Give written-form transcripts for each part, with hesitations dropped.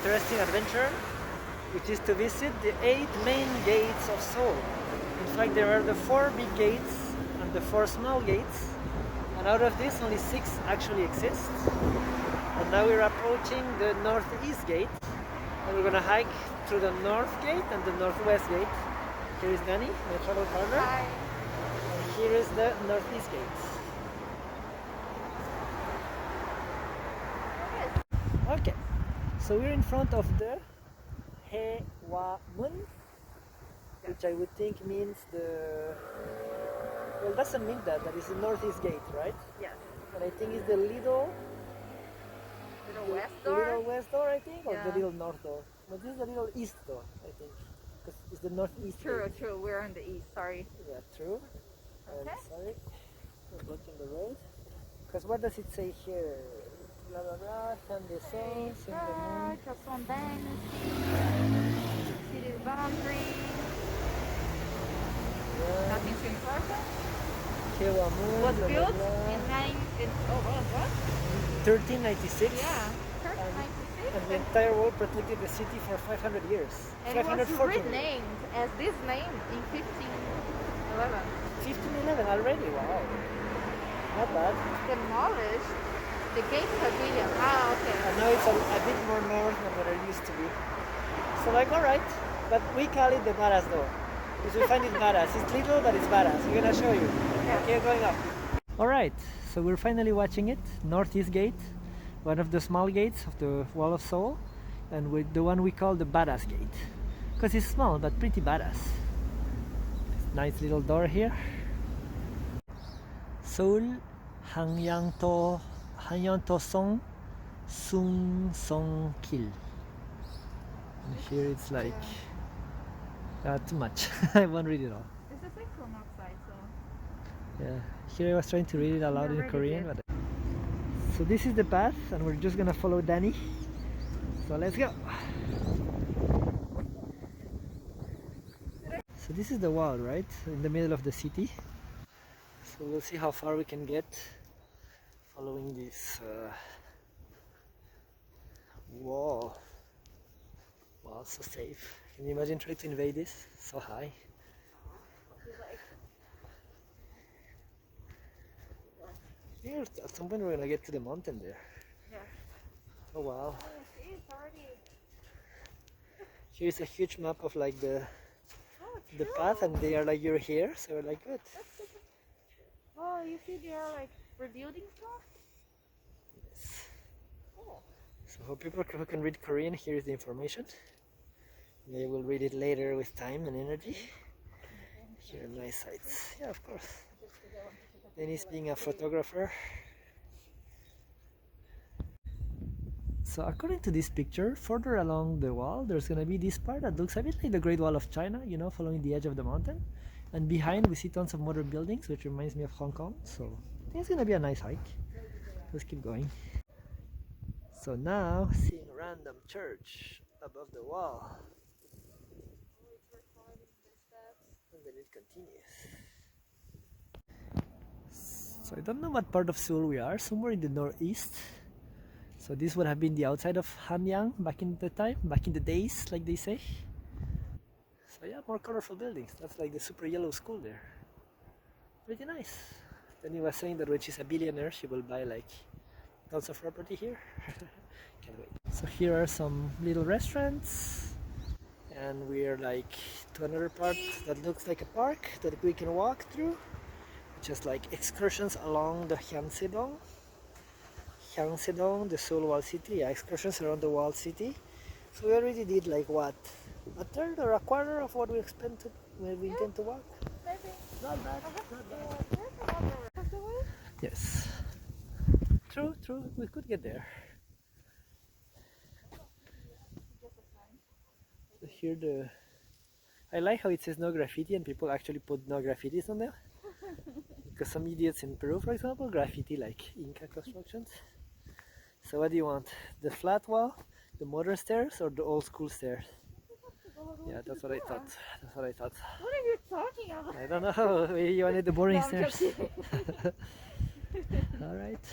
interesting adventure, which is to visit the 8 main gates of Seoul. In fact, there are the 4 big gates and the 4 small gates, and out of this only 6 actually exist. And now we're approaching the northeast gate, and we're gonna hike through the north gate and the northwest gate. Here is Danny, my travel partner. Hi. And here is the northeast gate. Okay, so we're in front of the Haewamun, which I would think means the... Well, doesn't mean that. That is the northeast gate, right? Yes. And I think it's the little West door? little west door, I think, or the Yeah. little north door. But this is the little east door, I think, because it's the northeast True, gate. true. We're on the east. Sorry. Yeah, true. And Okay. sorry, we're blocking the road. Because what does it say here? Blah blah blah, Hyundai Seoul, Sing the Moon. Joseon Dynasty, city boundary. Yeah. Nothing too important. Haewamun, Was blah, blah, built blah. in 1396. Yeah, And 1396. the entire world protected the city for 500 years. And it was 540 years. renamed as this name in 1511. 1511 already, wow. Not bad. Demolished the gate pavilion. Ah, okay. And now it's a bit more north than what it used to be. So like, alright, but we call it the badass door. Because we find it badass. It's little, but it's badass. We're gonna show you. Okay, going up. Alright, so we're finally watching it. Northeast Gate, one of the small gates of the Wall of Seoul, and with the one we call the badass gate. Because it's small, but pretty badass. Nice little door here. Seoul Hangyangto Song Sung Song Kil. And here it's like too much. I won't read it all. This is like from outside, so. Yeah, here I was trying to read it aloud in Korean. But... So this is the path, and we're just gonna follow Danny. So let's go. So this is the wall, right? In the middle of the city. So we'll see how far we can get following this wall. Wow, so safe. Can you imagine trying to invade this? So high. Here, at some point we're gonna get to the mountain there. Yeah. Oh wow. Oh, see, it's already. Here's a huge map of like the Oh, path, and they are like, you're here, so we're like, good. Oh, you see, they are like rebuilding stuff. Yes. Cool. So for people who can read Korean, here's the information. They will read it later with time and energy. Here are nice sights. Yeah, of course. Dennis being a photographer. So according to this picture, further along the wall, there's gonna be this part that looks a bit like the Great Wall of China, you know, following the edge of the mountain. And behind we see tons of modern buildings, which reminds me of Hong Kong. So I think it's gonna be a nice hike. Let's keep going. So now, seeing a random church above the wall. And then it continues. So I don't know what part of Seoul we are, somewhere in the northeast. So this would have been the outside of Hanyang back in the time, back in the days, like they say. So yeah, more colorful buildings. That's like the super yellow school there. Pretty nice. Then he was saying that when she's a billionaire, she will buy like tons of property here. Can't wait. So here are some little restaurants. And we're like to another part that looks like a park that we can walk through. Just like excursions along the Hyangsae-dong, the Seoul Wall City. Yeah, excursions around the Wall City. So we already did like what, a third or a quarter of what we intend to walk. Maybe. Not bad, not bad. Yes. True, true. We could get there. So here I like how it says no graffiti and people actually put no graffitis on there. Because some idiots in Peru, for example, graffiti like Inca constructions. So what do you want? The flat wall, the modern stairs, or the old school stairs? Yeah, that's what I thought. That's what I thought. What are you talking about? I don't know. Maybe you wanted the boring No, I'm stairs. just kidding. All right.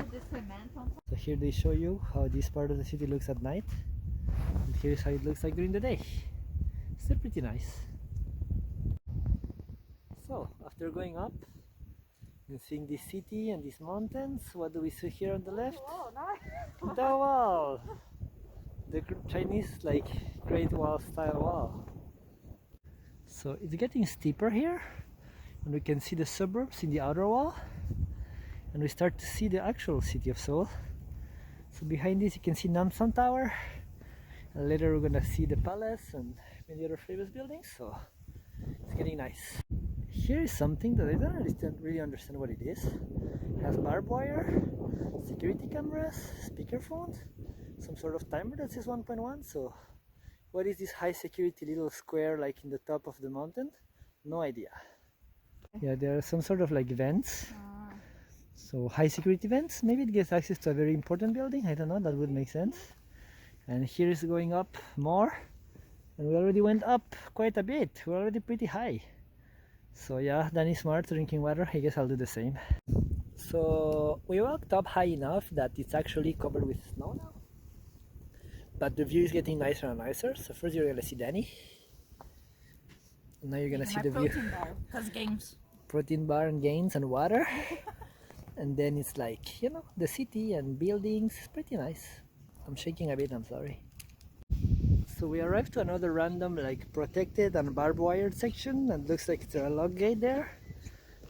put the cement on top. So here they show you how this part of the city looks at night, and here's how it looks like during the day. Still pretty nice. So after going up and seeing this city and these mountains, what do we see here on the left? Oh, nice. The wall! The Chinese like Great Wall style wall. So it's getting steeper here, and we can see the suburbs in the outer wall, and we start to see the actual city of Seoul. So behind this you can see Namsan Tower, and later we're gonna see the palace and many other famous buildings, so it's getting nice. Here is something that I don't really understand what it is. It has barbed wire, security cameras, speakerphones, some sort of timer that says 1.1. So what is this high security little square like in the top of the mountain? No idea. Yeah, there are some sort of like vents. So high security vents. Maybe it gets access to a very important building. I don't know, that would make sense. And here is going up more. And we already went up quite a bit. We're already pretty high. So yeah, Danny Smart drinking water. I guess I'll do the same. So we walked up high enough that it's actually covered with snow now. But the view is getting nicer and nicer. So first you're gonna see Danny. And now you're gonna see the view. Protein bar, because games. Protein bar and gains and water. And then it's like, you know, the city and buildings. It's pretty nice. I'm shaking a bit, I'm sorry. So we arrived to another random like protected and barbed wire section, and looks like it's a lock gate there.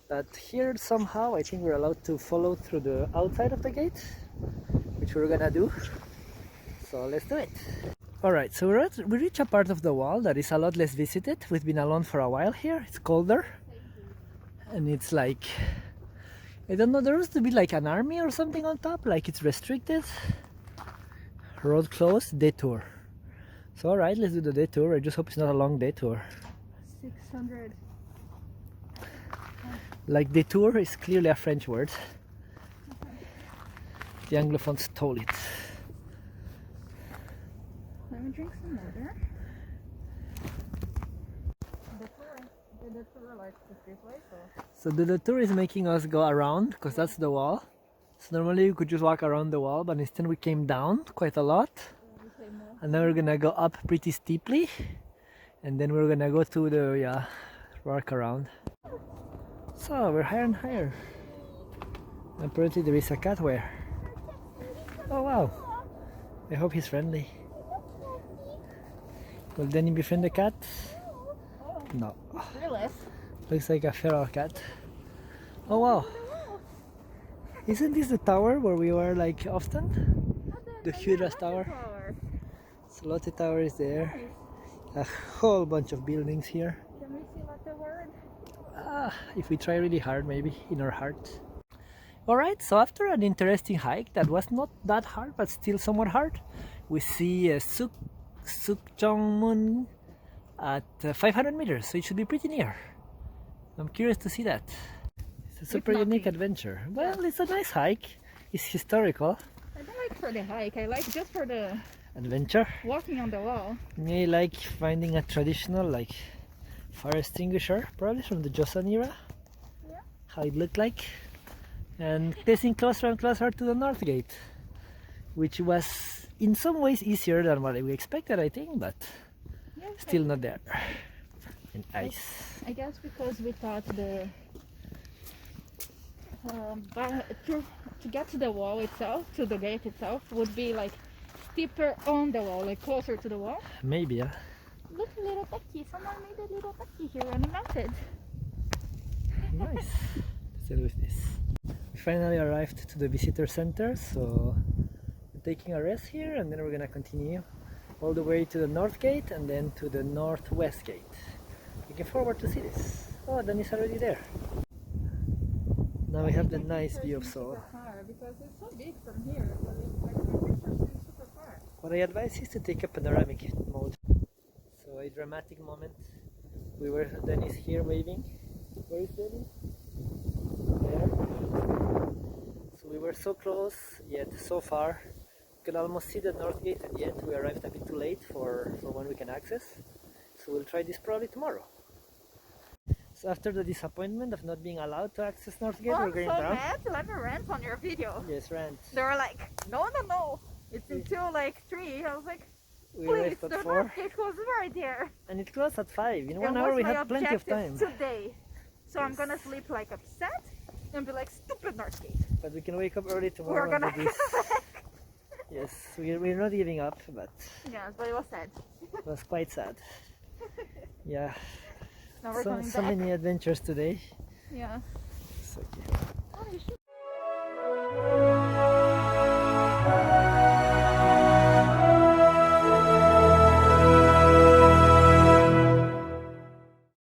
But here somehow I think we're allowed to follow through the outside of the gate, which we're gonna do. So let's do it. Alright, so we reach a part of the wall that is a lot less visited. We've been alone for a while here. It's colder. And it's like, I don't know, there used to be like an army or something on top, like it's restricted. Road closed, detour. So alright, let's do the detour. I just hope it's not a long detour. 600. Like detour is clearly a French word. The Anglophones stole it. Let me drink some water. The detour like this way, So the detour is making us go around, because that's the wall. So normally you could just walk around the wall, but instead we came down quite a lot. And now we're gonna go up pretty steeply, and then we're gonna go to the walk around. So we're higher and higher. Apparently there is a cat where. Oh wow! I hope he's friendly. Will Danny befriend the cat? No. Fearless. Looks like a feral cat. Oh wow! Isn't this the tower where we were like often? The Hura's tower. Lotte Tower is there. A whole bunch of buildings here. Can we see what the word? If we try really hard, maybe in our heart. Alright, so after an interesting hike that was not that hard but still somewhat hard, we see Sukjongmun at 500 meters, so it should be pretty near. I'm curious to see that. It's a super unique adventure. Well, it's a nice hike. It's historical. I don't like for the hike. I like just for the adventure. Walking on the wall. I like finding a traditional like fire extinguisher, probably from the Joseon era. Yeah. How it looked like. And getting closer and closer to the North Gate, which was in some ways easier than what we expected, I think, but still not there. And ice. I guess because we thought the to get to the wall itself, to the gate itself, would be like steeper on the wall, like closer to the wall. Maybe, yeah. Look, a little taxi. Someone made a little taxi here and mounted. Nice. Let's end with this. We finally arrived to the visitor center, so we're taking a rest here, and then we're gonna continue all the way to the North Gate and then to the Northwest Gate. Looking forward to see this. Oh, Danny's already there. Now we have the nice view of Seoul. Because it's so big from here, but it's like my pictures seem super far. What I advise is to take a panoramic mode. So a dramatic moment. Danny's here waving. Where is Danny? There. So we were so close, yet so far. You can almost see the North Gate, and yet we arrived a bit too late for when we can access. So we'll try this probably tomorrow. So after the disappointment of not being allowed to access Northgate, Oh, we're I'm going so down. mad. Let me rant on your video. Yes, rant. They were like, no, no, no. It's until like 3. I was like, We please, left the at 4, Northgate was right there. and it closed at 5. In It 1 was hour we my had plenty of objective time. today. So I'm Yes. gonna sleep like upset and be like, stupid Northgate. But we can wake up early We're tomorrow gonna and do this. Yes, we're not giving up, but Yes, but it was sad. it was quite sad. Yeah, Now we're so coming back. many adventures today. Yeah. So, Oh, you should